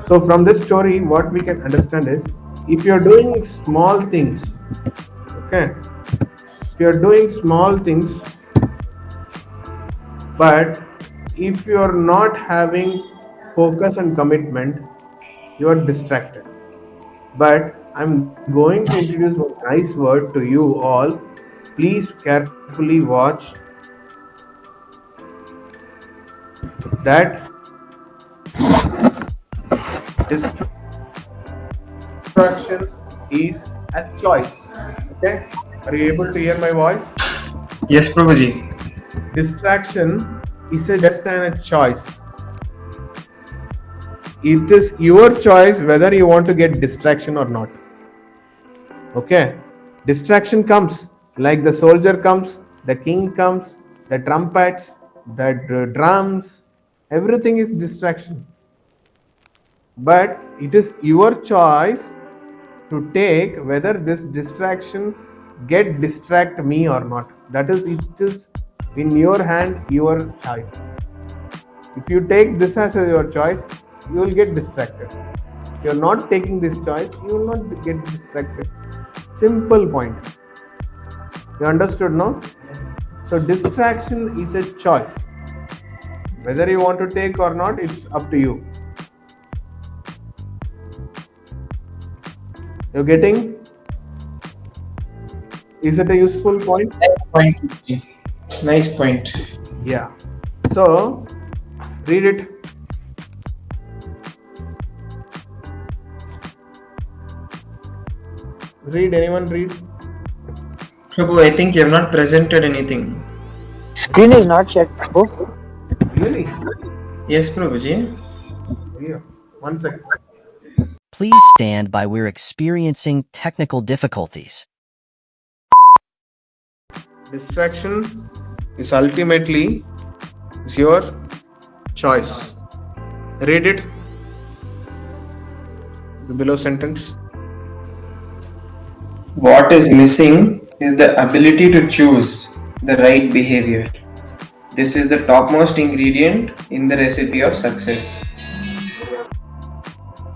So from this story, what we can understand is, if you're doing small things, okay, if you're doing small things, but if you're not having focus and commitment, you are distracted. But I'm going to introduce one nice word to you all. Please carefully watch. that distraction is a choice. Okay, are you able to hear my voice? Yes, Prabhuji. Distraction is just a choice. It is your choice whether you want to get distraction or not. Okay, distraction comes like the soldier comes, the king comes, the trumpets, the drums, everything is distraction. But it is your choice to take whether this distraction get distract me or not. That is, it is in your hand, your choice. If you take this as your choice, you will get distracted. If you are not taking this choice, you will not get distracted. Simple point. You understood, no? So distraction is a choice. Whether you want to take or not, it's up to you. You're getting? Is it a useful point? Point. Nice point. Yeah. So read it. Read, anyone read? Prabhu, I think you have not presented anything. Screen is not shared, Prabhu. Really? Yes, Prabhuji. Yeah. 1 second. Please stand by. We're experiencing technical difficulties. Distraction is ultimately your choice. Read it. The below sentence. What is missing is the ability to choose the right behavior. This is the topmost ingredient in the recipe of success.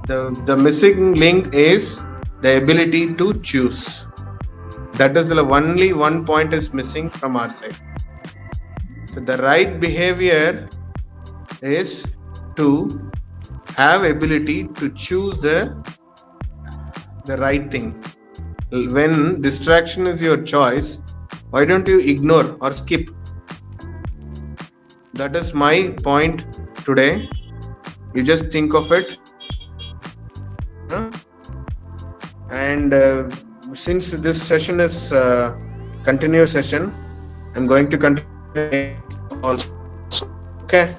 The missing link is the ability to choose. That is the only one point is missing from our side. So the right behavior is to have ability to choose the right thing. When distraction is your choice, why don't you ignore or skip? That is my point today. You just think of it. And since this session is continuous session, I'm going to continue also. Okay.